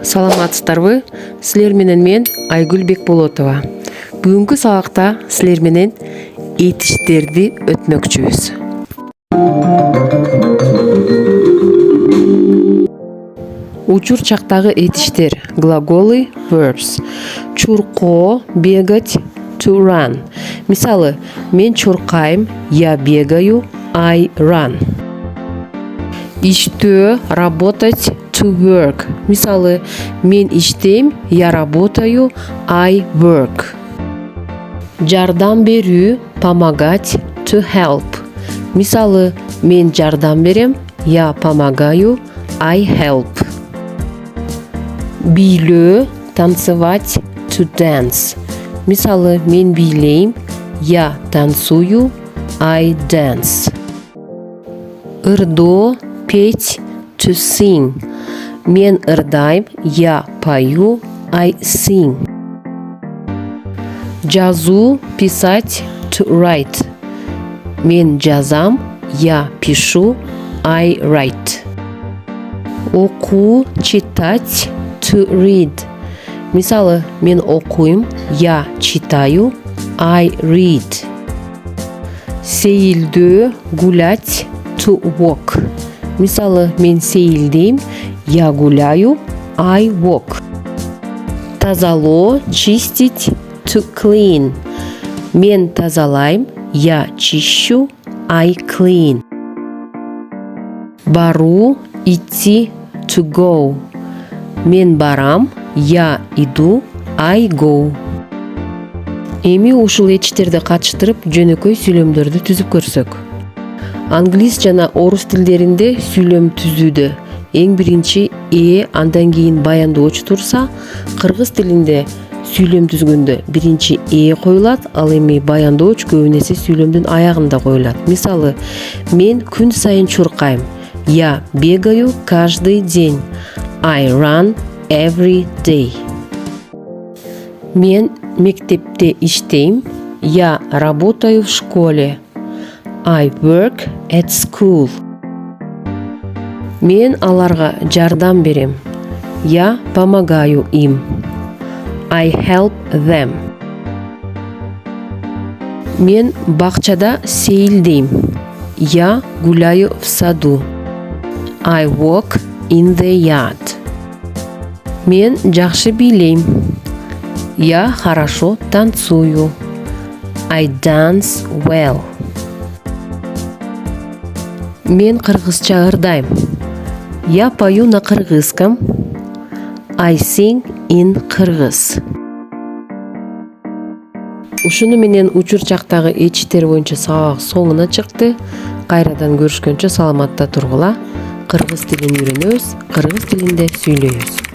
саламатсыздарбы? Силер менен мен Айгүл Бекболотова. Бүгүнкү сабакта силер менен этиштерди өтмөкчүбүз. Учур чактагы этиштер, глаголы, verbs. Чуркоо, бегать, to run. Мисалы, мен чуркайм, я бегаю, I run. Иштөө, работать, to work. Мисалы, мен иштейм, я работаю, I work. Жардам берүү, помогать, to help. Мисалы, мен жардам берем, я помогаю, I help. Бийлөө, танцевать, to dance. Мисалы, мен бийлейм, я танцую, I dance. Ырдоо, петь, to sing. Мен ырдайм, я пою, I sing. Жазуу, писать, to write. Мен жазам, я пишу, I write. Окуу, читать, to read. Мисалы, мен окуйм, я читаю, I read. Сейилдөө, гулять, to walk. Мисалы, мен сейилдейм, я гуляю, I walk. Тазалоо, чистить, to clean. Мен тазалайм, я чищу, I clean. Баруу, идти, to go. Мен барам, я иду, I go. Эми ушул этиштерди катыштырып жөнөкөй сүйлөмдөрдү түзүп көрсөк. Англис жана орус тилдеринде сүйлөм түзүүдө эң биринчи андан кийин баяндоочу турса, кыргыз тилинде сүйлөм түзгөндө биринчи коюлат, ал эми баяндооч көбүн эсе сүйлөмдүн аягында коюлат. Мисалы, мен күн сайын чуркайм, я бегаю каждый день, I run every day. Мен мектепте иштейм, я работаю в школе, I work at school. Мен аларга жардам берем, я помогаю им, I help them. Мен бакчада сейилдейм, я гуляю в саду, I walk in the yard. Мен жакшы бийлейм, я хорошо танцую, I dance well. Мен кыргызча ырдайм, я пою на кыргызском, I sing in кыргыз. Ушуну менен учур чактагы этиштер боюнча сабак соңуна чыкты. Кайрадан көрүшкөнчө саламатта тургула. Кыргыз тилин үйрөнөбүз, кыргыз тилинде сүйлөйбүз.